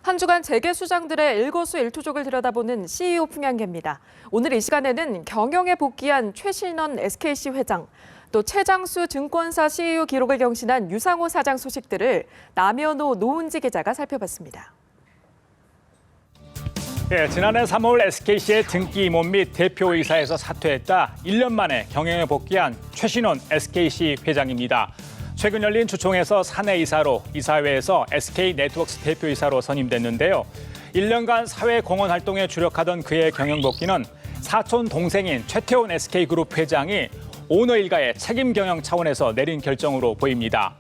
한 주간 재계 수장들의 일거수일투족을 들여다보는 CEO 풍향계입니다. 오늘 이 시간에는 경영에 복귀한 최신원 SKC 회장, 또 최장수 증권사 CEO 기록을 경신한 유상호 사장 소식들을 남현호 노은지 기자가 살펴봤습니다. 지난해 3월 SKC의 등기 임원 및 대표이사에서 사퇴했다 1년 만에 경영에 복귀한 최신원 SKC 회장입니다. 최근 열린 주총에서 사내이사로, 이사회에서 SK네트워크스 대표이사로 선임됐는데요. 1년간 사회 공헌 활동에 주력하던 그의 경영 복귀는 사촌 동생인 최태원 SK그룹 회장이 오너 일가의 책임 경영 차원에서 내린 결정으로 보입니다.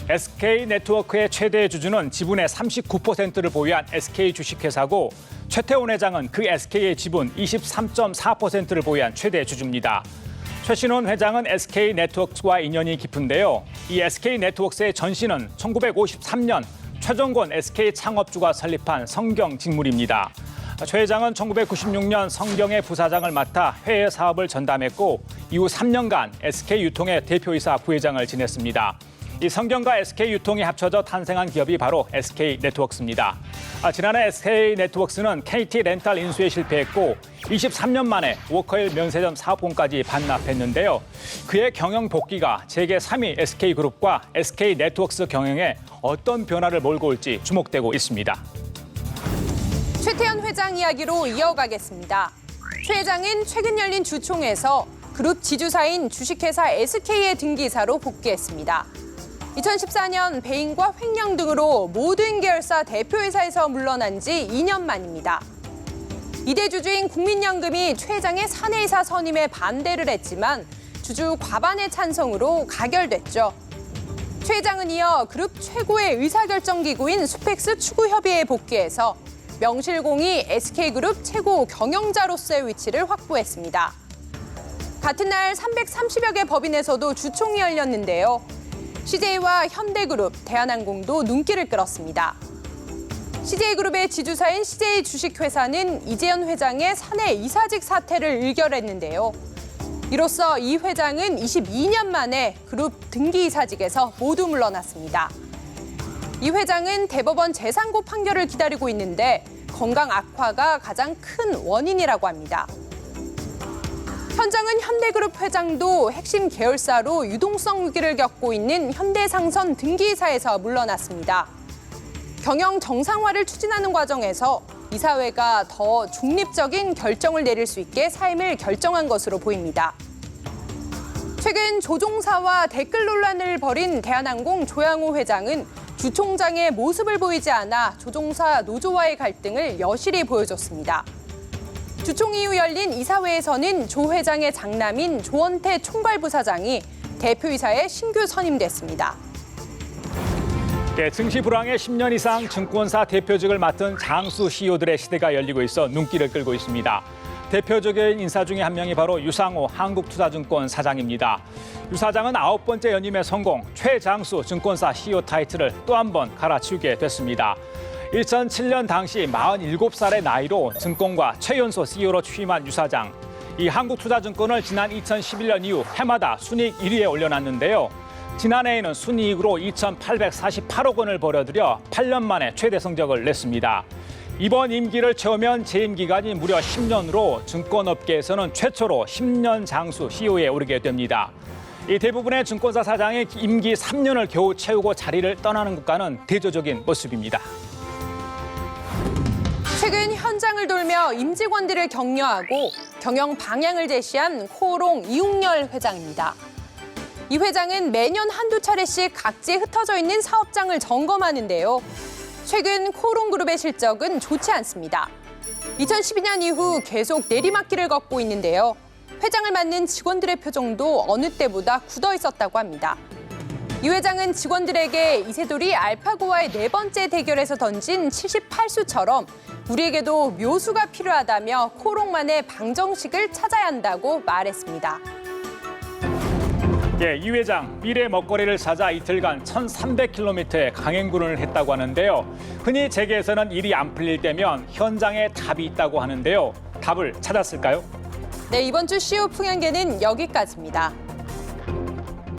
SK네트워크의 최대 주주는 지분의 39%를 보유한 SK 주식회사고 최태원 회장은 그 SK의 지분 23.4%를 보유한 최대 주주입니다. 최신원 회장은 SK네트워크스와 인연이 깊은데요. 이 SK네트워크스의 전신은 1953년 최정권 SK 창업주가 설립한 성경 직물입니다. 최 회장은 1996년 성경의 부사장을 맡아 해외 사업을 전담했고 이후 3년간 SK유통의 대표이사 부회장을 지냈습니다. 이 성경과 SK유통이 합쳐져 탄생한 기업이 바로 SK네트워크스입니다. 지난해 SK네트워크스는 KT 렌탈 인수에 실패했고 23년 만에 워커힐 면세점 사업권까지 반납했는데요. 그의 경영 복귀가 재계 3위 SK그룹과 SK네트워크스 경영에 어떤 변화를 몰고 올지 주목되고 있습니다. 최태원 회장 이야기로 이어가겠습니다. 최 회장은 최근 열린 주총에서 그룹 지주사인 주식회사 SK의 등기사로 복귀했습니다. 2014년 배임과 횡령 등으로 모든 계열사 대표이사에서 물러난 지 2년 만입니다. 이대 주주인 국민연금이 최 회장의 사내이사 선임에 반대를 했지만 주주 과반의 찬성으로 가결됐죠. 최 회장은 이어 그룹 최고의 의사결정기구인 수펙스 추구협의회에 복귀해서 명실공히 SK그룹 최고 경영자로서의 위치를 확보했습니다. 같은 날 330여 개 법인에서도 주총이 열렸는데요. CJ와 현대그룹, 대한항공도 눈길을 끌었습니다. CJ그룹의 지주사인 CJ 주식회사는 이재현 회장의 사내 이사직 사퇴를 의결했는데요. 이로써 이 회장은 22년 만에 그룹 등기이사직에서 모두 물러났습니다. 이 회장은 대법원 재상고 판결을 기다리고 있는데 건강 악화가 가장 큰 원인이라고 합니다. 현장은 현대그룹 회장도 핵심 계열사로 유동성 위기를 겪고 있는 현대상선 등기이사에서 물러났습니다. 경영 정상화를 추진하는 과정에서 이사회가 더 중립적인 결정을 내릴 수 있게 사임을 결정한 것으로 보입니다. 최근 조종사와 댓글 논란을 벌인 대한항공 조양호 회장은 주총장의 모습을 보이지 않아 조종사 노조와의 갈등을 여실히 보여줬습니다. 주총 이후 열린 이사회에서는 조 회장의 장남인 조원태 총괄부사장이 대표이사에 신규 선임됐습니다. 증시 불황에 10년 이상 증권사 대표직을 맡은 장수 CEO들의 시대가 열리고 있어 눈길을 끌고 있습니다. 대표적인 인사 중에 한 명이 바로 유상호 한국투자증권 사장입니다. 유 사장은 9번째 연임에 성공, 최장수 증권사 CEO 타이틀을 또 한 번 갈아치우게 됐습니다. 2007년 당시 47살의 나이로 증권과 최연소 CEO로 취임한 유 사장. 이 한국투자증권을 지난 2011년 이후 해마다 순이익 1위에 올려놨는데요. 지난해에는 순이익으로 2,848억 원을 벌어들여 8년 만에 최대 성적을 냈습니다. 이번 임기를 채우면 재임 기간이 무려 10년으로 증권업계에서는 최초로 10년 장수 CEO에 오르게 됩니다. 이 대부분의 증권사 사장이 임기 3년을 겨우 채우고 자리를 떠나는 국가는 대조적인 모습입니다. 최근 현장을 돌며 임직원들을 격려하고 경영 방향을 제시한 코오롱 이웅열 회장입니다. 이 회장은 매년 한두 차례씩 각지에 흩어져 있는 사업장을 점검하는데요. 최근 코오롱그룹의 실적은 좋지 않습니다. 2012년 이후 계속 내리막길을 걷고 있는데요. 회장을 맡는 직원들의 표정도 어느 때보다 굳어 있었다고 합니다. 이 회장은 직원들에게 이세돌이 알파고와의 4번째 대결에서 던진 78수처럼 우리에게도 묘수가 필요하다며 코오롱만의 방정식을 찾아야 한다고 말했습니다. 이 회장 미래 먹거리를 찾아 이틀간 1,300km의 강행군을 했다고 하는데요. 흔히 재계에서는 일이 안 풀릴 때면 현장에 답이 있다고 하는데요. 답을 찾았을까요? 네, 이번 주 CEO 풍향계는 여기까지입니다.